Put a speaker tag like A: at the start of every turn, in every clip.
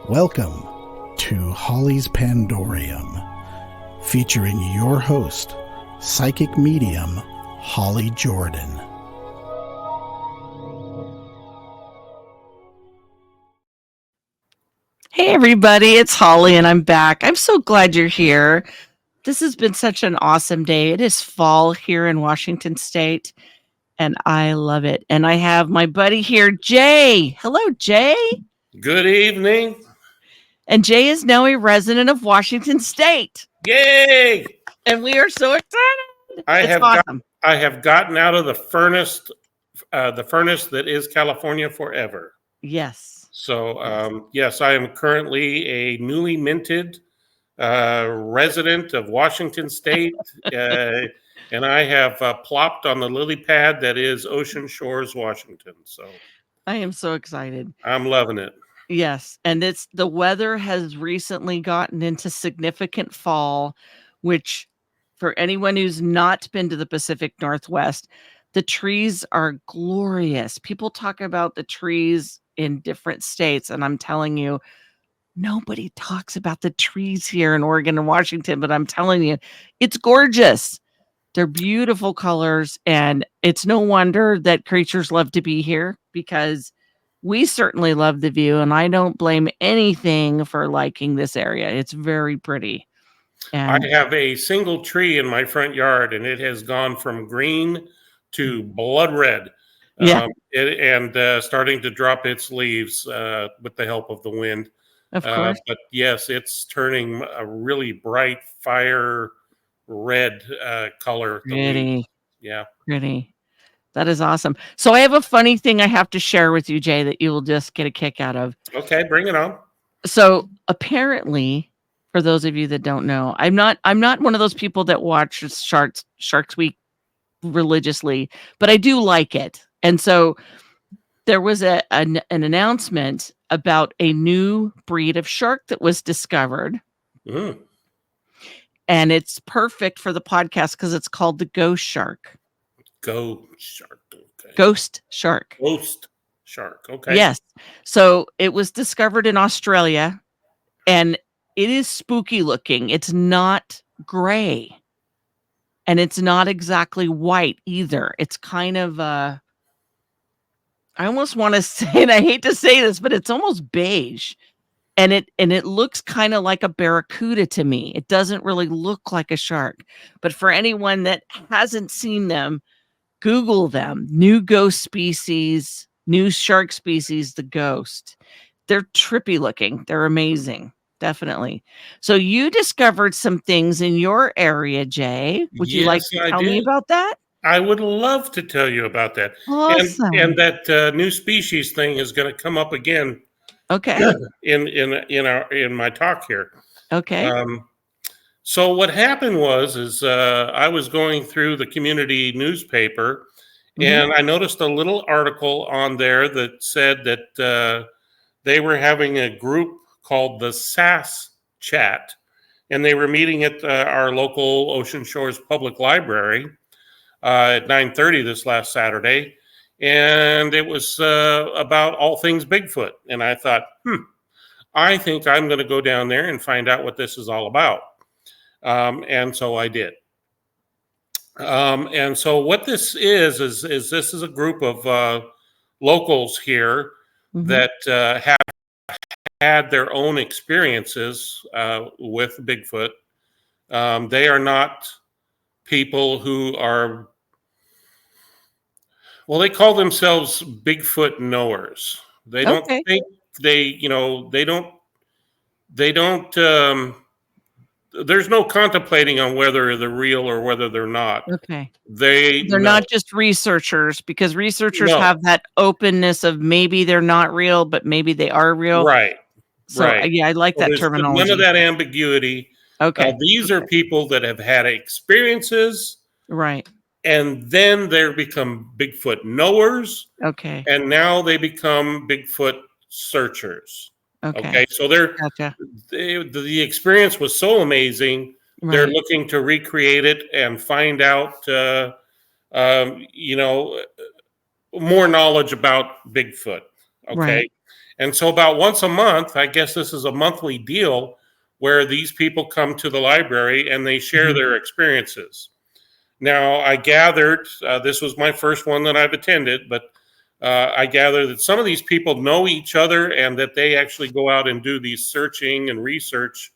A: Welcome to Holly's Pandorium, featuring your host, psychic medium Holly Jordan.
B: Hey everybody, it's Holly and I'm back. I'm so glad you're here. This has been such an awesome day. It is fall here in Washington State and I love it. And I have my buddy here, Jay. Hello, Jay.
C: Good evening.
B: And Jay is now a resident of Washington State.
C: Yay!
B: And we are so excited.
C: I
B: Awesome.
C: have gotten out of the furnace that is California forever.
B: Yes.
C: So, yes, I am currently a newly minted resident of Washington State, and I have plopped on the lily pad that is Ocean Shores, Washington. So
B: I am so excited.
C: I'm loving it.
B: Yes, and the weather has recently gotten into significant fall, which for anyone who's not been to the Pacific Northwest, the trees are glorious. People talk about the trees in different states, and I'm telling you, nobody talks about the trees here in Oregon and Washington, but I'm telling you, it's gorgeous. They're beautiful colors, and it's no wonder that creatures love to be here because we certainly love the view, and I don't blame anything for liking this area. It's very pretty. And
C: I have a single tree in my front yard, and it has gone from green to blood red.
B: Yeah.
C: And starting to drop its leaves with the help of the wind.
B: Of course.
C: But yes, it's turning a really bright fire red color.
B: Pretty.
C: Yeah.
B: Pretty. That is awesome. So I have a funny thing I have to share with you, Jay, that you will just get a kick out of.
C: Okay, bring it on.
B: So apparently, for those of you that don't know, I'm not one of those people that watches Sharks Week religiously, but I do like it. And so there was an announcement about a new breed of shark that was discovered.
C: Mm.
B: And it's perfect for the podcast because it's called the ghost shark.
C: Ghost shark. Okay.
B: Ghost shark.
C: Ghost shark. Okay.
B: Yes. So it was discovered in Australia and it is spooky looking. It's not gray. And it's not exactly white either. It's kind of I almost want to say, and I hate to say this, but it's almost beige. And it looks kind of like a barracuda to me. It doesn't really look like a shark. But for anyone that hasn't seen them, Google them. New ghost species, new shark species, the ghost. They're trippy looking. They're amazing. Definitely. So you discovered some things in your area, Jay. Would you like to tell me about that?
C: I would love to tell you about that.
B: Awesome.
C: And that new species thing is going to come up again.
B: Okay.
C: In my talk here.
B: Okay.
C: So what happened was I was going through the community newspaper, and I noticed a little article on there that said that they were having a group called the SAS Chat, and they were meeting at our local Ocean Shores Public Library at 9:30 this last Saturday, and it was about all things Bigfoot. And I thought, I think I'm going to go down there and find out what this is all about. And so I did. And so what this is this is a group of locals here that have had their own experiences with Bigfoot. They are not people who are, well, they call themselves Bigfoot knowers. They don't think they don't there's no contemplating on whether they're real or whether they're not.
B: Okay.
C: They're
B: not just researchers, because researchers have that openness of maybe they're not real, but maybe they are real.
C: Right.
B: So yeah, I like that terminology.
C: None of that ambiguity.
B: Okay.
C: These are people that have had experiences.
B: Right.
C: And then they become Bigfoot knowers.
B: Okay.
C: And now they become Bigfoot searchers. Okay. So the experience was so amazing. Right. They're looking to recreate it and find out, more knowledge about Bigfoot. Okay. Right. And so about once a month, I guess this is a monthly deal where these people come to the library and they share their experiences. Now, I gathered, this was my first one that I've attended, but I gather that some of these people know each other and that they actually go out and do these searching and research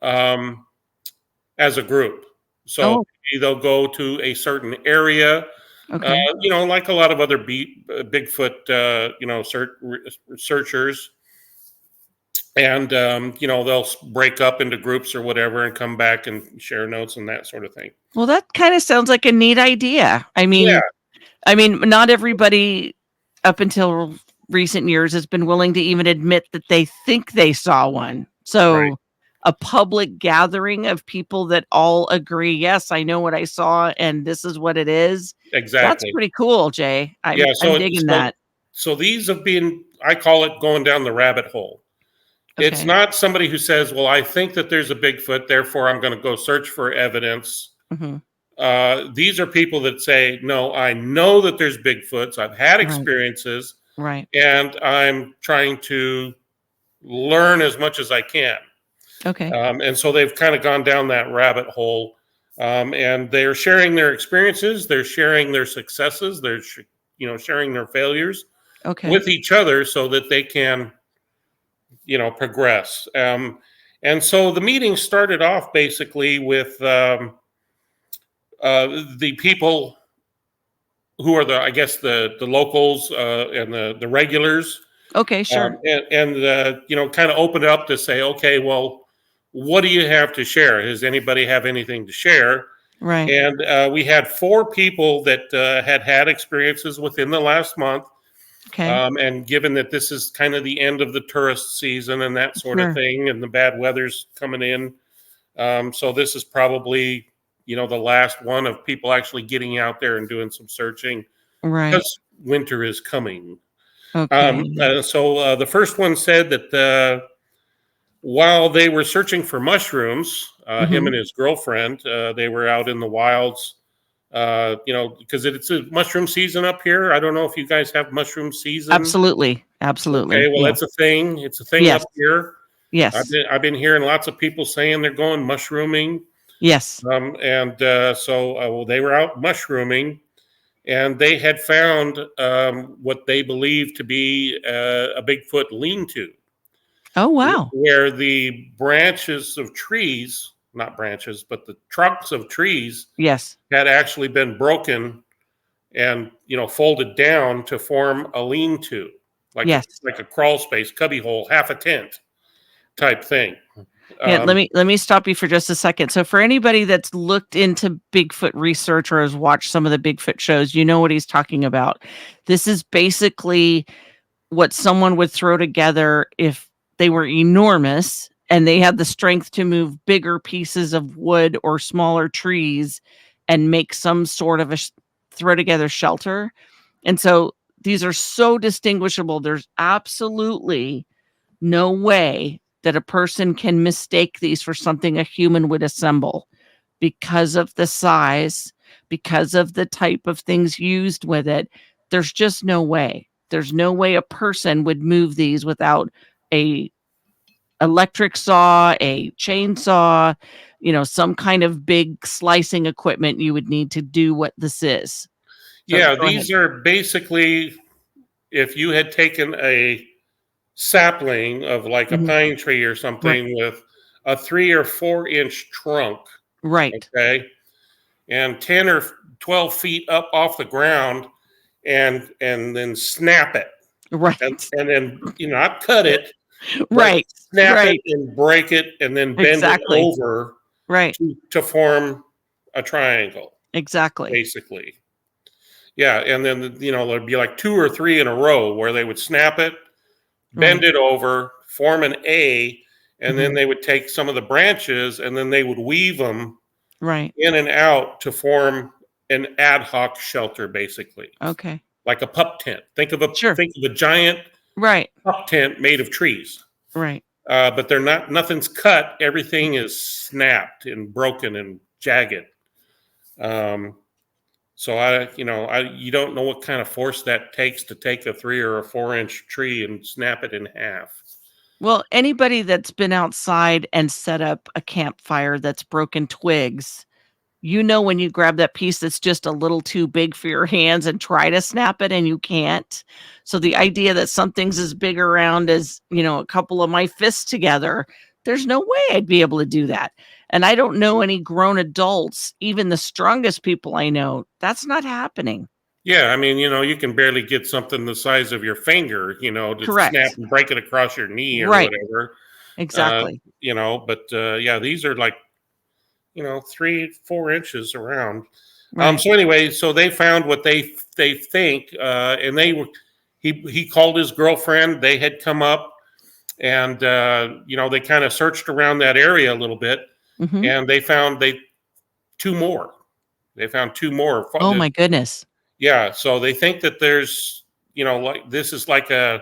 C: as a group. So
B: Oh,
C: they'll go to a certain area,
B: okay.
C: like a lot of other Bigfoot, searchers. And, they'll break up into groups or whatever and come back and share notes and that sort of thing.
B: Well, that kind of sounds like a neat idea.
C: Yeah.
B: I mean, not everybody up until recent years has been willing to even admit that they think they saw one. So
C: Right.
B: a public gathering of people that all agree, yes, I know what I saw and this is what it is. That's
C: Exactly.
B: pretty cool, Jay.
C: Yeah.
B: I'm digging that.
C: So these have been, I call it going down the rabbit hole. It's
B: Okay.
C: not somebody who says, well, I think that there's a Bigfoot, therefore I'm going to go search for evidence.
B: hmm
C: These are people that say, no, I know that there's Bigfoots. I've had
B: Right.
C: experiences
B: Right.
C: and I'm trying to learn as much as I can.
B: Okay.
C: And so they've kind of gone down that rabbit hole, and they're sharing their experiences. They're sharing their successes. They're, sharing their failures
B: Okay.
C: with each other so that they can, progress. And so the meeting started off basically with the people who are the locals and the regulars,
B: Okay, sure.
C: and kind of opened it up to say, okay, well, what do you have to share? Does anybody have anything to share?
B: Right.
C: And we had 4 people that had experiences within the last month.
B: Okay.
C: And given that this is kind of the end of the tourist season and that sort of
B: Sure.
C: thing, and the bad weather's coming in, so this is probably, the last one of people actually getting out there and doing some searching
B: Right.
C: because winter is coming.
B: Okay.
C: So the first one said that while they were searching for mushrooms, him and his girlfriend, they were out in the wilds, because it's a mushroom season up here. I don't know if you guys have mushroom season.
B: Absolutely. Absolutely.
C: Okay, well,
B: Yeah.
C: that's a thing. It's a thing
B: Yes.
C: up here.
B: Yes.
C: I've been hearing lots of people saying they're going mushrooming.
B: Yes.
C: So they were out mushrooming, and they had found what they believed to be a Bigfoot lean-to,
B: Oh, wow.
C: where the branches of trees, not branches, but the trunks of trees
B: Yes.
C: had actually been broken and, folded down to form a lean-to,
B: Yes.
C: like a crawl space, cubby hole, half a tent type thing.
B: Yeah, let me stop you for just a second. So for anybody that's looked into Bigfoot research or has watched some of the Bigfoot shows, you know what he's talking about. This is basically what someone would throw together if they were enormous and they had the strength to move bigger pieces of wood or smaller trees and make some sort of throw together shelter. And so these are so distinguishable. There's absolutely no way that a person can mistake these for something a human would assemble because of the size, because of the type of things used with it. There's just no way. There's no way a person would move these without a electric saw, a chainsaw, some kind of big slicing equipment you would need to do what this is. So,
C: Yeah,
B: go ahead.
C: these are basically, if you had taken a sapling of like a
B: Mhm.
C: pine tree or something with a 3 or 4 inch trunk,
B: Right.
C: okay, and 10 or 12 feet up off the ground, and then snap it,
B: Right.
C: and then not cut it, but
B: Right.
C: snap
B: Right.
C: it and break it, and then bend it
B: Exactly.
C: over
B: Right.
C: to form a triangle,
B: Exactly.
C: basically. Yeah, and then there'd be like 2 or 3 in a row where they would snap it, bend it over, form an A, and then they would take some of the branches and then they would weave them
B: Right.
C: in and out to form an ad hoc shelter, basically,
B: Okay.
C: like a pup tent. Think of
B: Sure.
C: a giant
B: Right.
C: pup tent made of trees,
B: Right.
C: but nothing's cut. Everything is snapped and broken and jagged. Um, So you don't know what kind of force that takes to take a 3 or a 4-inch tree and snap it in half.
B: Well, anybody that's been outside and set up a campfire that's broken twigs, when you grab that piece that's just a little too big for your hands and try to snap it and you can't. So the idea that something's as big around as, a couple of my fists together, there's no way I'd be able to do that. And I don't know any grown adults, even the strongest people I know, that's not happening.
C: Yeah, I mean, you can barely get something the size of your finger, to
B: Correct.
C: snap and break it across your knee or
B: Right.
C: whatever.
B: Exactly.
C: But yeah, these are like, 3-4 inches around.
B: Right.
C: So anyway, so they found what they think, and he called his girlfriend. They had come up, and they kind of searched around that area a little bit,
B: Mhm.
C: and they found two more. They found two more.
B: Oh my goodness.
C: Yeah, so they think that there's, like this is like I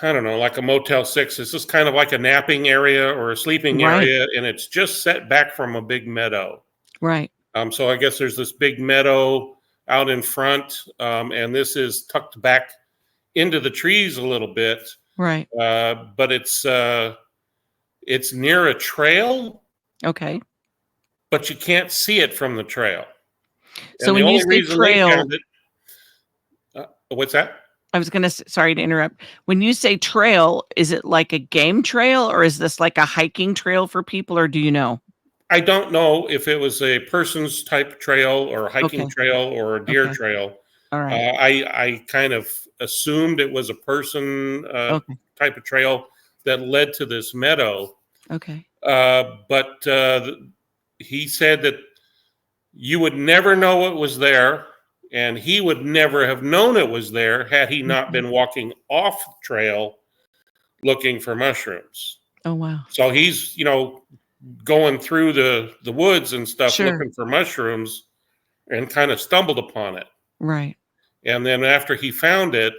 C: don't know, like a Motel 6. This is kind of like a napping area or a sleeping
B: Right.
C: area, and it's just set back from a big meadow.
B: Right.
C: So I guess there's this big meadow out in front, and this is tucked back into the trees a little bit.
B: Right.
C: But it's near a trail,
B: Okay.
C: but you can't see it from the trail.
B: So
C: And the
B: when you
C: only
B: say
C: reason they
B: trail,
C: found it, what's that?
B: I was gonna sorry to interrupt. When you say trail, is it like a game trail or is this like a hiking trail for people, or do you know?
C: I don't know if it was a person's type trail or a hiking
B: Okay.
C: trail or a deer
B: Okay.
C: trail.
B: All right.
C: I kind of assumed it was a person
B: Okay.
C: type of trail that led to this meadow.
B: Okay.
C: But he said that you would never know it was there, and he would never have known it was there had he not
B: Okay.
C: been walking off the trail looking for mushrooms.
B: Oh wow.
C: So he's, going through the woods and stuff
B: Sure.
C: looking for mushrooms and kind of stumbled upon it.
B: Right.
C: And then after he found it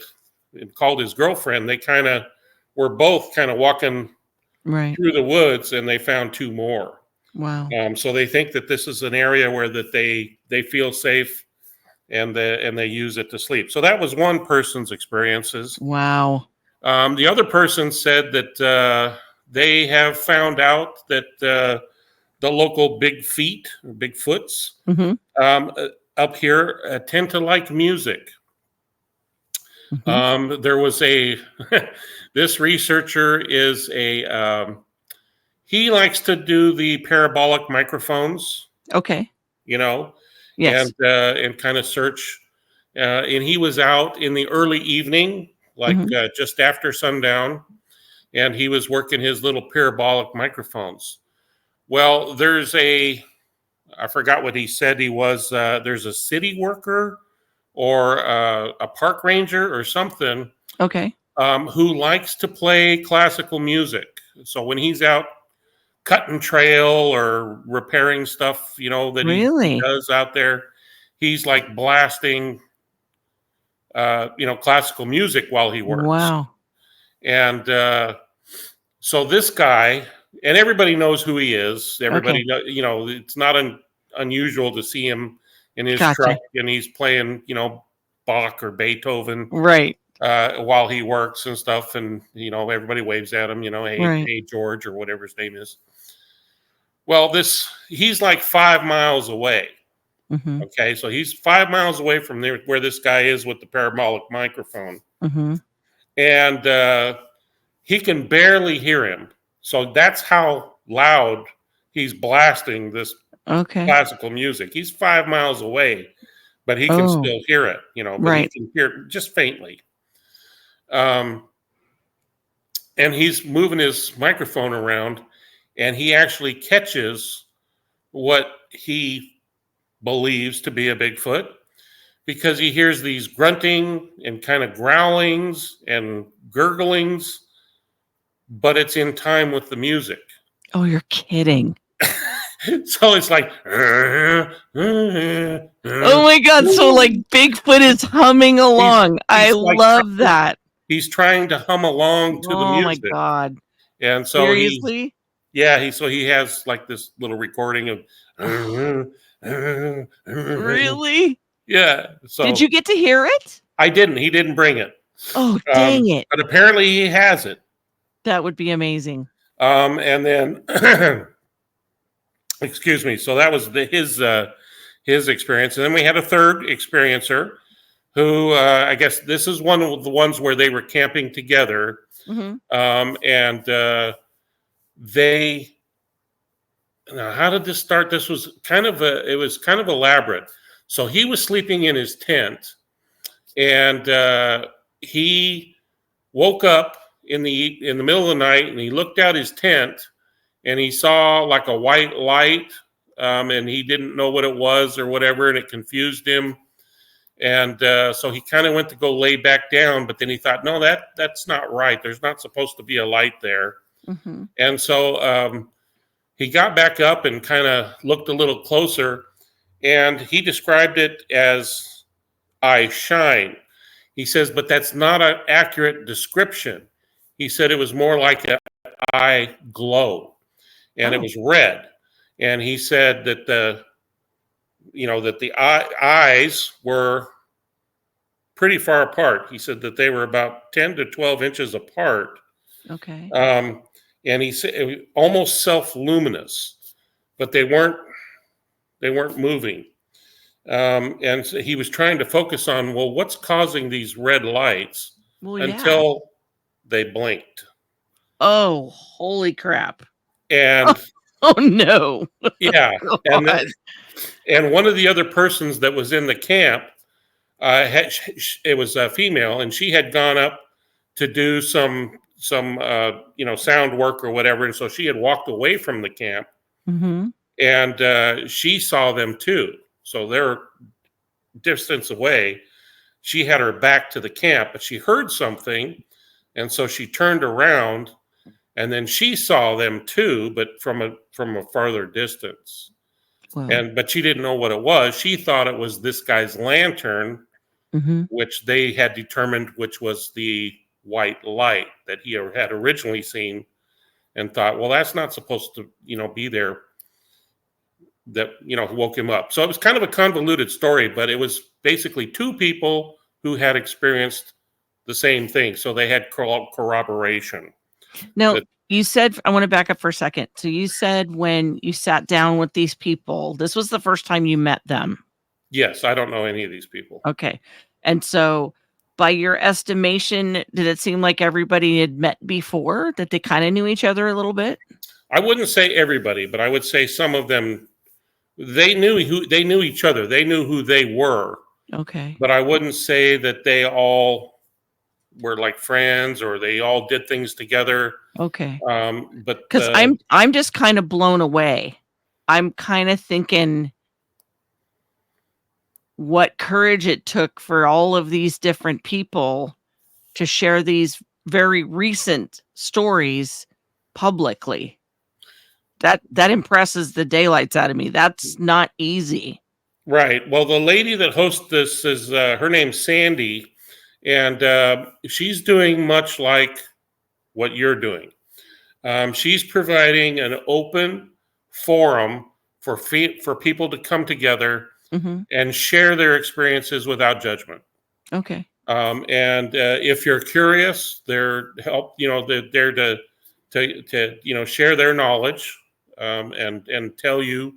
C: and called his girlfriend, they kind of were both kind of walking
B: Right.
C: through the woods, and they found two more.
B: Wow.
C: So they think that this is an area where that they feel safe, and they use it to sleep. So that was one person's experiences.
B: Wow.
C: The other person said that they have found out that the local Bigfoots
B: Mm-hmm.
C: up here tend to like music.
B: Mm-hmm.
C: There was this researcher is he likes to do the parabolic microphones,
B: Okay. Yes.
C: and kind of search. And he was out in the early evening, like
B: Mhm.
C: just after sundown, and he was working his little parabolic microphones. Well, I forgot what he said he was. There's a city worker or a park ranger or something
B: Okay.
C: who likes to play classical music. So when he's out cutting trail or repairing stuff, that he
B: Really?
C: does out there, he's like blasting, classical music while he works.
B: Wow.
C: And so this guy, and everybody knows who he is. Everybody know, it's not unusual to see him in his
B: Gotcha.
C: truck and he's playing, Bach or Beethoven
B: Right.
C: while he works and stuff. And, everybody waves at him, hey,
B: Right.
C: hey, George, or whatever his name is. Well, he's like 5 miles away.
B: Mm-hmm.
C: Okay. So he's 5 miles away from where this guy is with the parabolic microphone.
B: Mm-hmm.
C: And he can barely hear him. So that's how loud he's blasting this
B: Okay.
C: classical music. He's 5 miles away, but he can still hear it, but
B: Right.
C: he can hear it just faintly. And he's moving his microphone around, and he actually catches what he believes to be a Bigfoot, because he hears these grunting and kind of growlings and gurglings, but it's in time with the music.
B: Oh, you're kidding.
C: So it's like,
B: Oh my God. So like Bigfoot is humming along. I
C: like
B: love that.
C: he's trying to hum along to the
B: Oh my
C: music.
B: God.
C: And so
B: Seriously?
C: he has like this little recording of,
B: Really?
C: Yeah.
B: Did
C: So
B: you get to hear it?
C: I didn't. He didn't bring it.
B: Oh, dang it.
C: But apparently he has it.
B: That would be amazing.
C: And then, excuse me. So that was his experience, and then we had a third experiencer who I guess this is one of the ones where they were camping together, and they. Now, how did this start? This was it was kind of elaborate. So he was sleeping in his tent, and he woke up in the middle of the night, and he looked out his tent, and he saw like a white light, and he didn't know what it was or whatever, and it confused him. And so he kind of went to go lay back down, but then he thought, no, that's not right. There's not supposed to be a light there. And so he got back up and kind of looked a little closer, and he described it as I shine. He says, but that's not an accurate description. He said it was more like an eye glow, and it was red. And he said that the eyes were pretty far apart. He said that they were about 10 to 12 inches apart.
B: Okay.
C: And he said almost self-luminous, but they weren't moving. And so he was trying to focus on, well, what's causing these red lights until they blinked.
B: Oh, holy crap.
C: And
B: oh no.
C: Yeah. And one of the other persons that was in the camp, it was a female, and she had gone up to do some sound work or whatever. And so she had walked away from the camp, and she saw them too. So they're distance away. She had her back to the camp, but she heard something. And so she turned around, and then she saw them too, but from a farther distance. Wow. But she didn't know what it was. She thought it was this guy's lantern, which they had determined which was the white light that he had originally seen, and thought, well, that's not supposed to, be there. That, woke him up. So it was kind of a convoluted story, but it was basically two people who had experienced the same thing. So they had corroboration.
B: Now, you said, I want to back up for a second. So you said when you sat down with these people, this was the first time you met them.
C: Yes, I don't know any of these people.
B: Okay. And so by your estimation, did it seem like everybody had met before, that they kind of knew each other a little bit?
C: I wouldn't say everybody, but I would say some of them, they knew each other. They knew who they were.
B: Okay.
C: But I wouldn't say that they all were like friends or they all did things together.
B: Okay.
C: But
B: because I'm just kind of blown away. I'm kind of thinking what courage it took for all of these different people to share these very recent stories publicly. That impresses the daylights out of me. That's not easy.
C: Right. Well, the lady that hosts this is her name's Sandy, and she's doing much like what you're doing. She's providing an open forum for people to come together and share their experiences without judgment.
B: Okay.
C: And if you're curious, they're there to share their knowledge and tell you,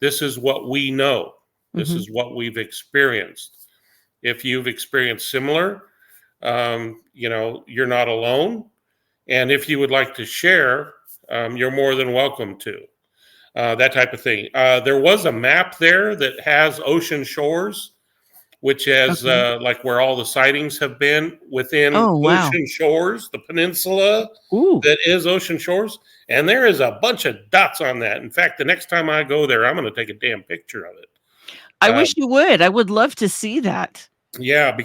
C: this is what we know. This is what we've experienced. If you've experienced similar, you're not alone. And if you would like to share, you're more than welcome to. That type of thing. There was a map there that has ocean shores, which is like where all the sightings have been within ocean shores, the peninsula that is ocean shores. And there is a bunch of dots on that. In fact, the next time I go there, I'm going to take a damn picture of it.
B: I wish you would. I would love to see that.
C: Yeah.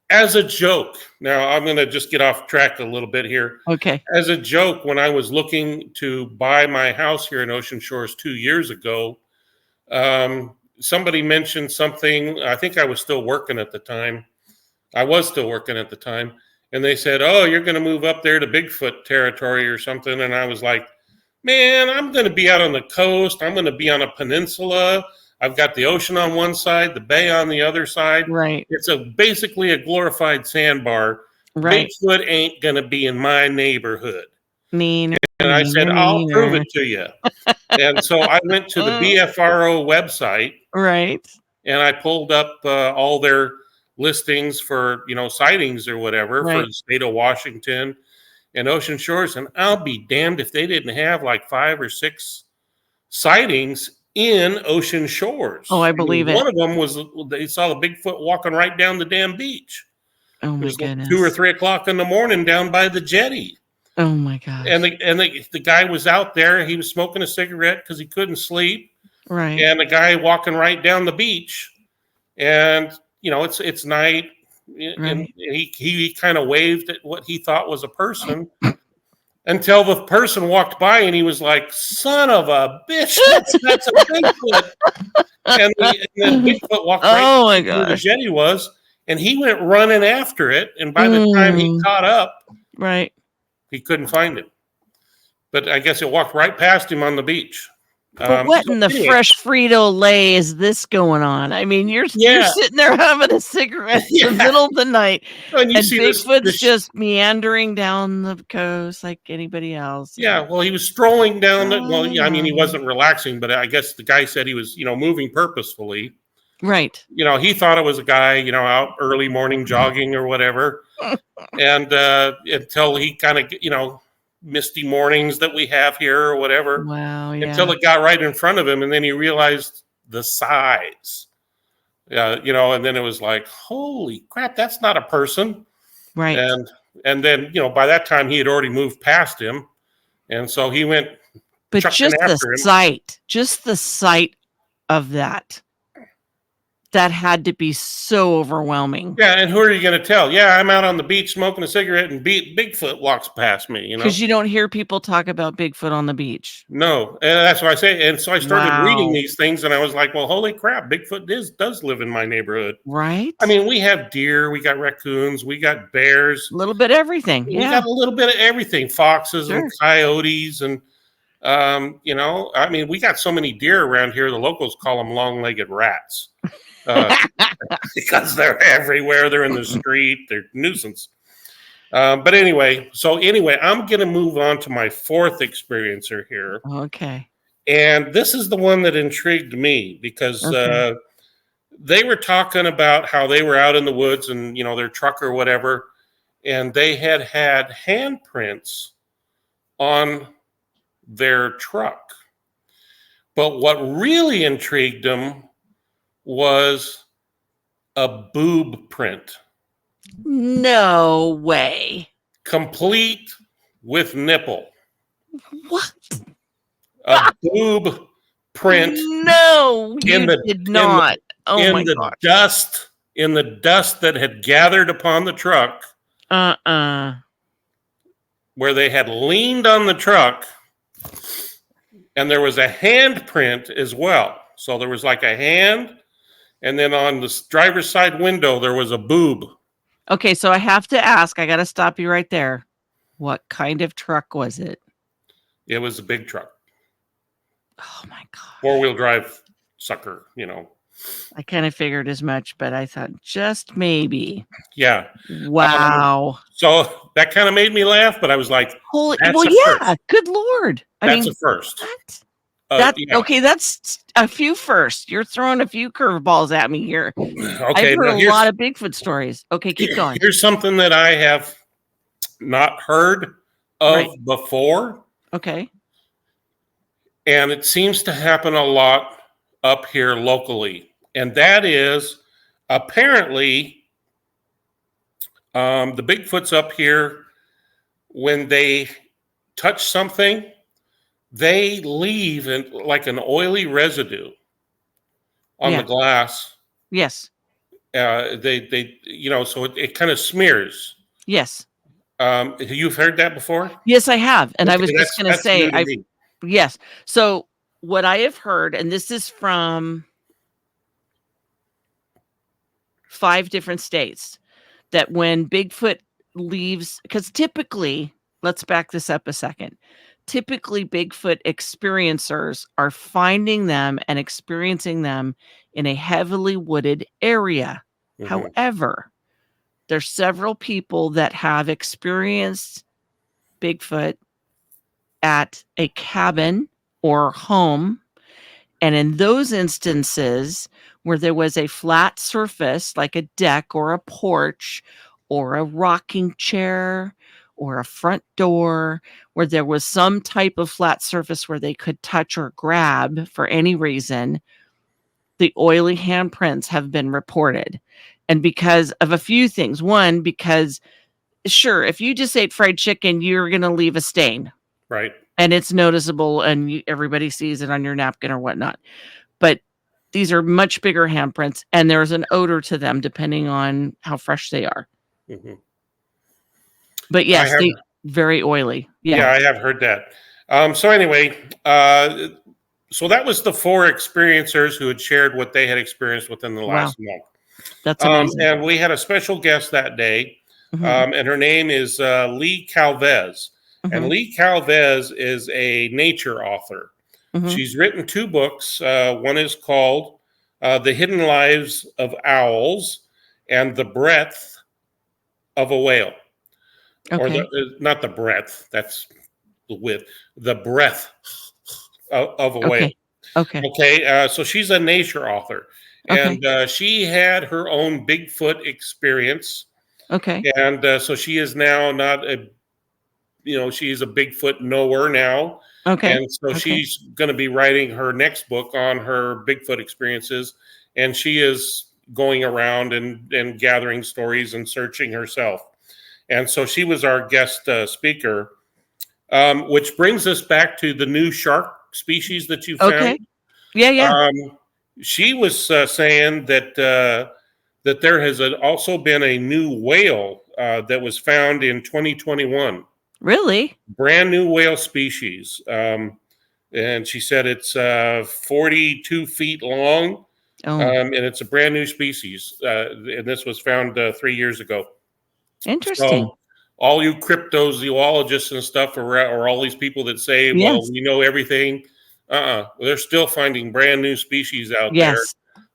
C: As a joke, now I'm going to just get off track a little bit here.
B: Okay.
C: As a joke, when I was looking to buy my house here in Ocean Shores 2 years ago, somebody mentioned something. I think I was still working at the time. And they said, oh, you're going to move up there to Bigfoot territory or something. And I was like, man, I'm going to be out on the coast. I'm going to be on a peninsula. I've got the ocean on one side, the bay on the other side.
B: Right.
C: It's basically a glorified sandbar.
B: Right.
C: Bigfoot ain't going to be in my neighborhood.
B: Neener,
C: And I said,
B: neener,
C: I'll prove
B: neener.
C: it to you. And so I went to the BFRO website
B: Right.
C: and I pulled up all their listings for, sightings or whatever for
B: Right.
C: the state of Washington and Ocean Shores. And I'll be damned if they didn't have like 5 or 6 sightings in Ocean Shores.
B: Oh, I believe it.
C: One of them was they saw the Bigfoot walking right down the damn beach.
B: Oh
C: It
B: my
C: was like
B: goodness.
C: 2 or 3 o'clock in the morning down by the jetty.
B: Oh my gosh.
C: And the guy was out there. He was smoking a cigarette because he couldn't sleep.
B: Right.
C: And the guy walking right down the beach. And it's night. And
B: Right.
C: he kind of waved at what he thought was a person until the person walked by and he was like, "Son of a bitch, that's a Bigfoot." And then Bigfoot walked right
B: Oh my
C: where the
B: gosh.
C: jetty was, and he went running after it. And by the time he caught up,
B: Right.
C: he couldn't find it. But I guess it walked right past him on the beach.
B: But what in the
C: anyway.
B: fresh Frito-Lay is this going on? I mean, you're sitting there having a cigarette in the middle of the night,
C: And you
B: and
C: see
B: Bigfoot's just meandering down the coast like anybody else.
C: Yeah, well, he was strolling down. I mean, he wasn't relaxing, but I guess the guy said he was, moving purposefully.
B: Right.
C: He thought it was a guy, out early morning jogging or whatever, and until he kind of, misty mornings that we have here or whatever.
B: Wow. Yeah.
C: Until it got right in front of him, and then he realized the size. And then it was like, holy crap, that's not a person.
B: Right.
C: And then, by that time he had already moved past him. And so he went.
B: But just the sight of that had to be so overwhelming.
C: Yeah. And who are you going to tell? Yeah, I'm out on the beach smoking a cigarette and Bigfoot walks past me,
B: Because you don't hear people talk about Bigfoot on the beach.
C: No. And that's what I say. And so I started reading these things and I was like, well, holy crap, Bigfoot does live in my neighborhood.
B: Right.
C: I mean, we have deer, we got raccoons, we got bears.
B: A little bit of everything.
C: We got a little bit of everything. Foxes and coyotes and, I mean, we got so many deer around here. The locals call them long-legged rats. Because they're everywhere. They're in the street. They're a nuisance. But anyway, I'm going to move on to my 4th experiencer here.
B: Okay.
C: And this is the one that intrigued me because they were talking about how they were out in the woods and, their truck or whatever, and they had handprints on their truck. But what really intrigued them was a boob print.
B: No way.
C: Complete with nipple.
B: What?
C: A boob print.
B: No, you did not. Oh my gosh.
C: Dust, in the dust that had gathered upon the truck. Where they had leaned on the truck. And there was a handprint as well. So there was like a hand. And then on the driver's side window, there was a boob.
B: Okay, so I have to ask. I got to stop you right there. What kind of truck was it?
C: It was a big truck.
B: Oh, my God.
C: 4-wheel drive sucker,
B: I kind of figured as much, but I thought just maybe.
C: Yeah.
B: Wow.
C: So that kind of made me laugh, but I was like,
B: Holy,
C: that's
B: first. Good Lord.
C: That's a first.
B: What?
C: Yeah.
B: Okay, that's a few firsts. You're throwing a few curveballs at me here.
C: Okay,
B: I've heard a lot of Bigfoot stories. Okay, keep going.
C: Here's something that I have not heard of before.
B: Okay.
C: And it seems to happen a lot up here locally. And that is apparently the Bigfoots up here, when they touch something, they leave like an oily residue on the glass.
B: Yes.
C: They so it kind of smears.
B: Yes.
C: You've heard that before?
B: Yes, I have. And
C: Okay,
B: I was just going to say, yes. So what I have heard, and this is from 5 different states, that when Bigfoot leaves, because typically, let's back this up a second. typically Bigfoot experiencers are finding them and experiencing them in a heavily wooded area.
C: Mhm.
B: However, there's several people that have experienced Bigfoot at a cabin or home. And in those instances where there was a flat surface, like a deck or a porch or a rocking chair or a front door, where there was some type of flat surface where they could touch or grab for any reason, the oily handprints have been reported. And because of a few things. One, because sure, if you just ate fried chicken, you're going to leave a stain.
C: Right.
B: And it's noticeable and everybody sees it on your napkin or whatnot. But these are much bigger handprints, and there's an odor to them depending on how fresh they are.
C: Mhm.
B: But yes, they very oily.
C: Yeah, I have heard that. So anyway, so that was the 4 experiencers who had shared what they had experienced within the last month.
B: That's amazing.
C: And we had a special guest that day, and her name is Lee Calvez. And Lee Calvez is a nature author. She's written 2 books. One is called The Hidden Lives of Owls and The Breath of a Whale. Or not the breadth, that's the width, the breath of a whale. Okay. So she's a nature author. And she had her own Bigfoot experience. And so she is now not a, she's a Bigfoot knower now. And so she's going to be writing her next book on her Bigfoot experiences. And she is going around and gathering stories and searching herself. And so she was our guest speaker, which brings us back to the new shark species that you found. She was saying that that there has also been a new whale that was found in 2021.
B: Really?
C: Brand new whale species. And she said it's 42 feet long, and it's a brand new species. And this was found 3 years ago.
B: Interesting.
C: So all you cryptozoologists and stuff, or all these people that say, well, we know everything. They're still finding brand new species out there.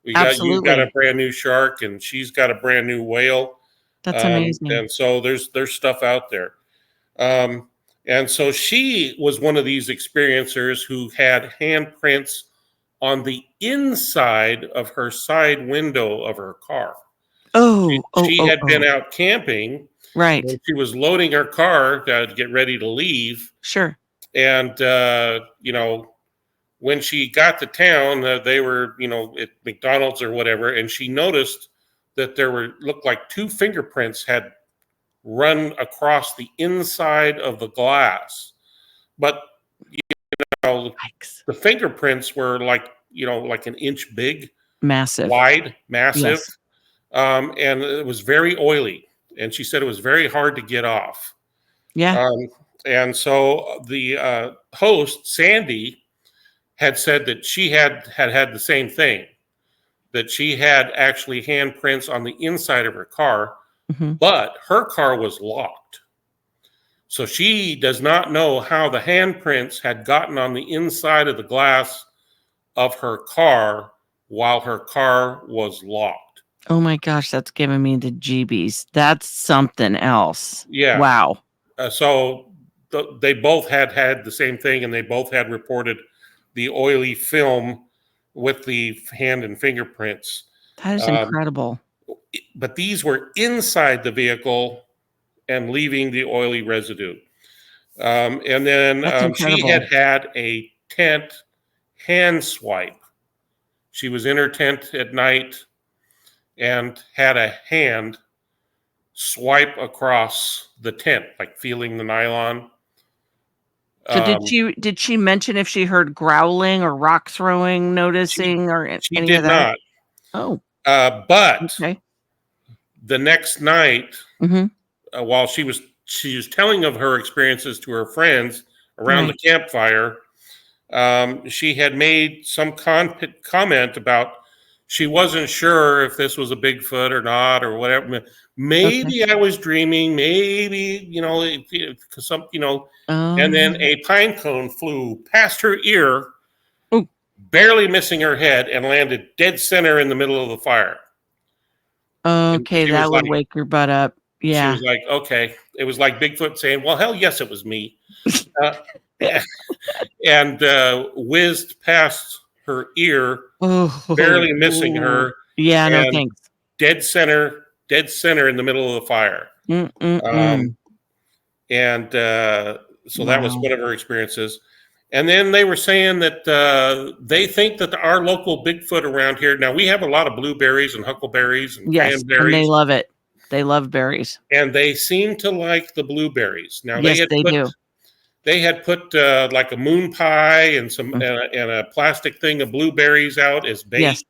C: You've got a brand new shark, and she's got a brand new whale.
B: That's amazing.
C: And so there's stuff out there. And so she was one of these experiencers who had handprints on the inside of her side window of her car. She had been out camping.
B: Right.
C: When she was loading her car to get ready to leave.
B: Sure.
C: And, when she got to town, they were, at McDonald's or whatever, and she noticed that looked like 2 fingerprints had run across the inside of the glass. But, the fingerprints were like an inch big.
B: Massive.
C: Wide, massive.
B: Yes.
C: And it was very oily. And she said it was very hard to get off.
B: Yeah.
C: And so the host, Sandy, had said that she had the same thing, that she had actually handprints on the inside of her car, but her car was locked. So she does not know how the handprints had gotten on the inside of the glass of her car while her car was locked.
B: Oh my gosh, that's giving me the jeebies. That's something else.
C: Yeah.
B: Wow.
C: So they both had the same thing, and they both had reported the oily film with the hand and fingerprints.
B: That is incredible.
C: But these were inside the vehicle and leaving the oily residue. And then she had a tent hand swipe. She was in her tent at night and had a hand swipe across the tent, like feeling the nylon.
B: So did she mention if she heard growling or rock throwing, noticing, or
C: she
B: any
C: did
B: of that?
C: not.
B: Oh.
C: But the next night, while she was telling of her experiences to her friends around the campfire, she had made some comment about she wasn't sure if this was a Bigfoot or not or whatever. Maybe I was dreaming. Maybe, and then
B: Oh.
C: a pine cone flew past her ear,
B: Ooh.
C: barely missing her head, and landed dead center in the middle of the fire. And
B: Okay,
C: she was
B: that would
C: like,
B: wake your butt up. Yeah.
C: okay. It was like Bigfoot saying, well, hell yes, it was me. Uh, and whizzed past her ear, barely missing
B: Oh.
C: her,
B: Yeah, no
C: and
B: thanks.
C: dead center in the middle of the fire.
B: Mm-mm-mm.
C: And so that was
B: Wow.
C: one of her experiences. And then they were saying that they think that our local Bigfoot around here, now we have a lot of blueberries and huckleberries and
B: Yes, and they
C: cranberries,
B: love it. They love berries.
C: and they seem to like the blueberries. Now
B: Yes, they do.
C: they had put like a moon pie and some
B: Mm.
C: and a plastic thing of blueberries out as
B: Yes.
C: bait.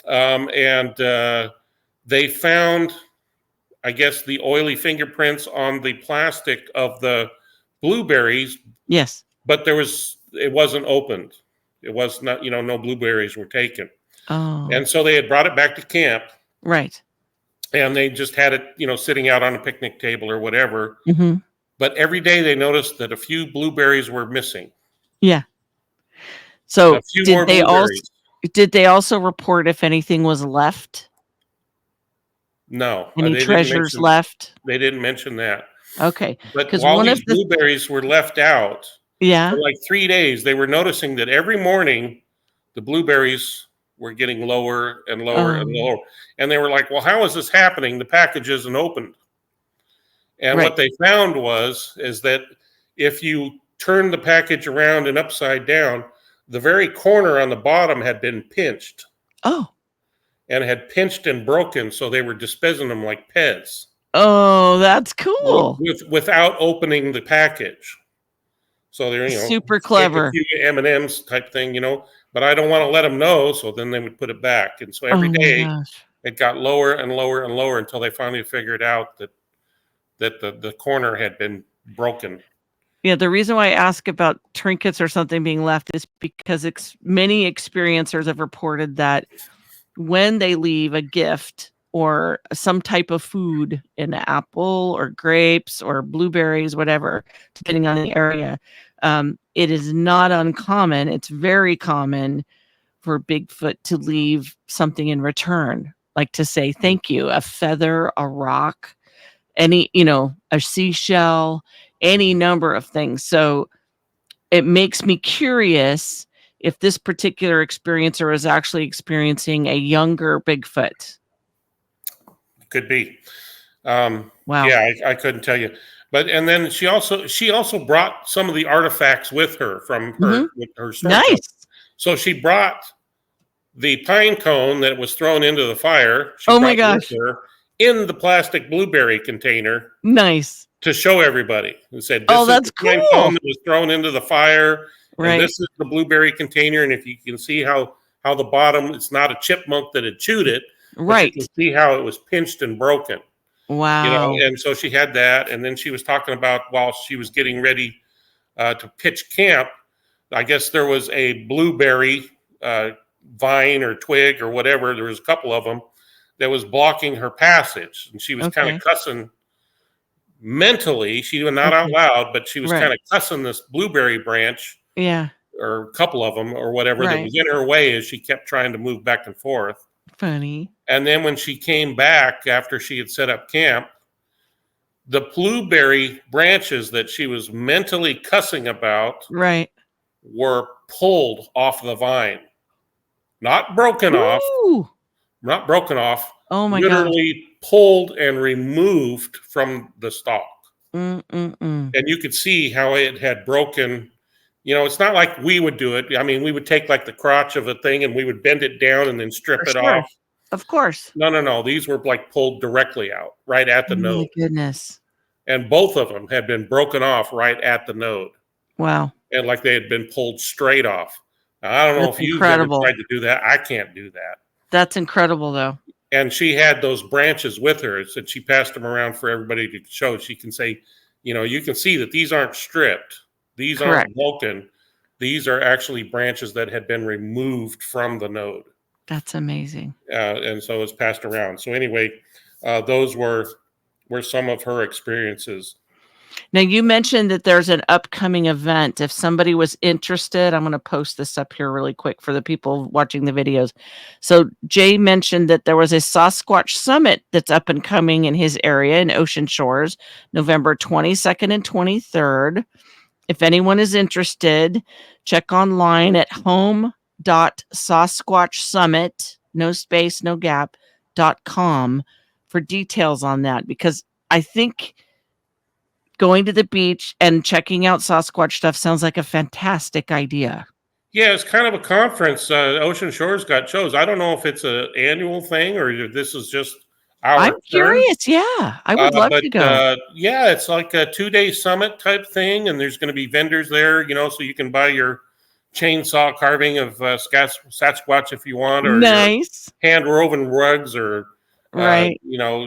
C: And they found, I guess, the oily fingerprints on the plastic of the blueberries,
B: Yes.
C: but it wasn't opened. It was not, no blueberries were taken.
B: Oh,
C: And so they had brought it back to camp,
B: right.
C: and they just had it, sitting out on a picnic table or whatever.
B: Mhm.
C: But every day they noticed that a few blueberries were missing.
B: Yeah.
C: A
B: So,
C: few more blueberries.
B: did they also report if anything was left?
C: No,
B: Any
C: they didn't
B: treasures
C: mention.
B: left?
C: They didn't mention that.
B: Okay,
C: But
B: because
C: while
B: one of
C: these
B: the
C: blueberries were left out
B: yeah.
C: for like 3 days, they were noticing that every morning the blueberries were getting lower and lower and
B: Um,
C: lower. And they were like, well, how is this happening? The package isn't opened. And
B: right.
C: what they found is that if you turn the package around and upside down, the very corner on the bottom had been pinched
B: Oh.
C: and had pinched and broken, so they were disposing them like Pez
B: Oh, that's cool.
C: without opening the package. So they're,
B: Super
C: take a
B: clever.
C: few M&Ms type thing, but I don't want to let them know. So then they would put it back. And so every
B: Oh my
C: day
B: gosh.
C: it got lower and lower and lower until they finally figured out that the corner had been broken.
B: Yeah, the reason why I ask about trinkets or something being left is because many experiencers have reported that when they leave a gift or some type of food, an apple or grapes or blueberries, whatever, depending on the area, it is not uncommon. It's very common for Bigfoot to leave something in return, like to say thank you, a feather, a rock, a seashell, any number of things. So it makes me curious if this particular experiencer is actually experiencing a younger Bigfoot.
C: Could be.
B: Wow.
C: Yeah, I couldn't tell you. And then she also brought some of the artifacts with her from with her story.
B: Nice.
C: So she brought the pine cone that was thrown into the fire. She
B: Oh my
C: brought with
B: gosh.
C: her in the plastic blueberry container
B: Nice.
C: to show everybody. And said,
B: Oh,
C: "This is
B: that's
C: the pine
B: cool.
C: cone that was thrown into the fire, and
B: Right.
C: this is the blueberry container. And if you can see how the bottom, it's not a chipmunk that had chewed it, but you
B: Right.
C: can see how it was pinched and broken."
B: Wow.
C: And so she had that, and then she was talking about while she was getting ready to pitch camp, I guess there was a blueberry vine or twig or whatever. There was a couple of them that was blocking her passage, and she was kind
B: Okay.
C: of cussing mentally. She was not out
B: Okay.
C: loud, but she was
B: Right.
C: kind of cussing this blueberry branch
B: Yeah.
C: or a couple of them or whatever that
B: Right.
C: was in her way as she kept trying to move back and forth.
B: Funny.
C: And then when she came back after she had set up camp, the blueberry branches that she was mentally cussing about
B: Right.
C: were pulled off the vine, not broken off,
B: Ooh.
C: not broken off,
B: Oh my gosh.
C: literally pulled and removed from the stalk.
B: Mm-mm-mm.
C: And you could see how it had broken. It's not like we would do it. I mean, we would take like the crotch of a thing and we would bend it down and then strip
B: For
C: it
B: sure.
C: off.
B: Of course.
C: No. These were like pulled directly out, right at the
B: Oh my
C: node.
B: goodness.
C: And both of them had been broken off right at the node.
B: Wow.
C: And like they had been pulled straight off. Now, I don't know
B: That's
C: if you've ever
B: incredible.
C: tried to do that. I can't do that.
B: That's incredible, though.
C: And she had those branches with her. Said she passed them around for everybody to show. She can say, you can see that these aren't stripped. These
B: Correct.
C: aren't broken. These are actually branches that had been removed from the node.
B: That's amazing.
C: And so it's passed around. So anyway, those were some of her experiences.
B: Now, you mentioned that there's an upcoming event. If somebody was interested, I'm going to post this up here really quick for the people watching the videos. So, Jay mentioned that there was a Sasquatch Summit that's up and coming in his area in Ocean Shores, November 22nd and 23rd. If anyone is interested, check online at home.sasquatchsummit, no space, no gap.com for details on that, because I think going to the beach and checking out Sasquatch stuff sounds like a fantastic idea.
C: Yeah, it's kind of a conference. Ocean Shores got chose. I don't know if it's an annual thing or if this is just our
B: I'm
C: turn.
B: curious. Yeah, I would love to go.
C: Yeah, it's like a 2-day summit type thing, and there's going to be vendors there, so you can buy your chainsaw carving of Sasquatch if you want, or
B: Nice.
C: your hand woven rugs, or
B: Right.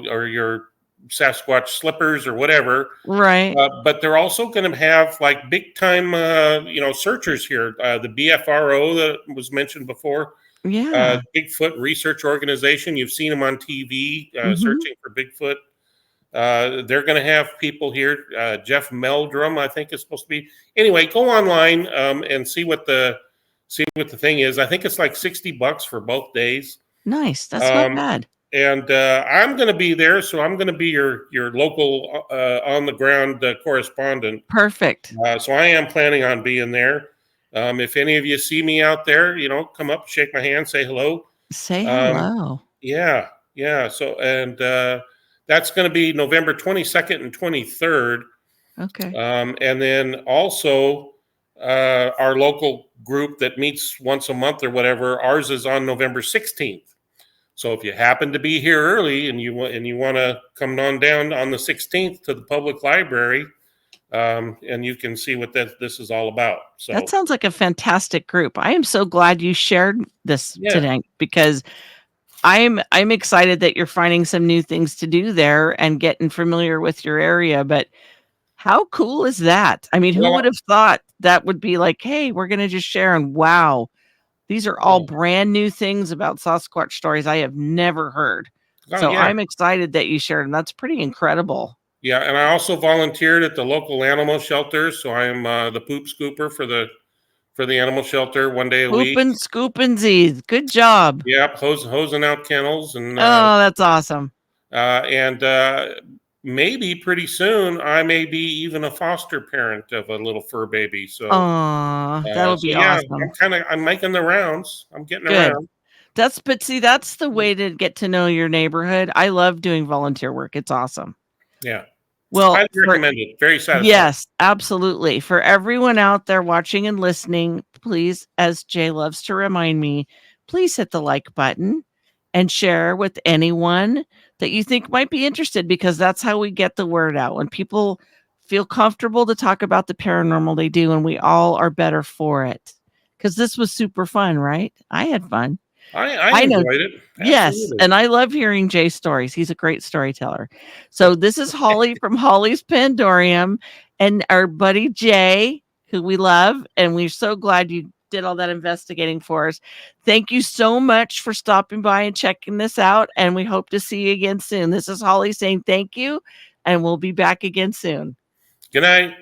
C: or your Sasquatch slippers or whatever.
B: Right.
C: But they're also going to have like big time, searchers here. The BFRO that was mentioned before,
B: Yeah.
C: Bigfoot Research Organization. You've seen them on TV
B: Mhm.
C: searching for Bigfoot. They're going to have people here. Jeff Meldrum, I think, is supposed to be. Anyway, go online and see what the thing is. I think it's like $60 for both days.
B: Nice. That's not bad.
C: And I'm going to be there, so I'm going to be your local on the ground correspondent.
B: Perfect.
C: So I am planning on being there. If any of you see me out there, come up, shake my hand, say hello.
B: Say hello.
C: Yeah. So and that's going to be November 22nd and 23rd.
B: Okay.
C: And then also our local group that meets once a month or whatever. Ours is on November 16th. So if you happen to be here early and you want to come on down on the 16th to the public library, and you can see what this is all about. So
B: that sounds like a fantastic group. I am so glad you shared this today, because I'm excited that you're finding some new things to do there and getting familiar with your area. But how cool is that? I mean, who would have thought that would be like, hey, we're going to just share, and wow, these are all brand new things about Sasquatch stories I have never heard. So I'm excited that you shared them. That's pretty incredible.
C: Yeah, and I also volunteered at the local animal shelter, so I am the poop scooper for the animal shelter 1 day a week.
B: Pooping, scooping Z's. Good job.
C: Yep, hosing out kennels, and
B: oh, that's awesome.
C: And maybe pretty soon I may be even a foster parent of a little fur baby. So,
B: that would be awesome.
C: I'm making the rounds. I'm getting around.
B: That's the way to get to know your neighborhood. I love doing volunteer work. It's awesome.
C: Yeah.
B: Well,
C: highly recommended. Very satisfying.
B: Yes, absolutely. For everyone out there watching and listening, please, as Jay loves to remind me, please hit the like button and share with anyone that you think might be interested, because that's how we get the word out. When people feel comfortable to talk about the paranormal, they do, and we all are better for it. Because this was super fun, right? I had fun.
C: I enjoyed it. Absolutely.
B: Yes, and I love hearing Jay's stories. He's a great storyteller. So this is Holly from Holly's Pandorium, and our buddy Jay, who we love, and we're so glad you did all that investigating for us. Thank you so much for stopping by and checking this out, and we hope to see you again soon. This is Holly saying thank you, and we'll be back again soon.
C: Good night.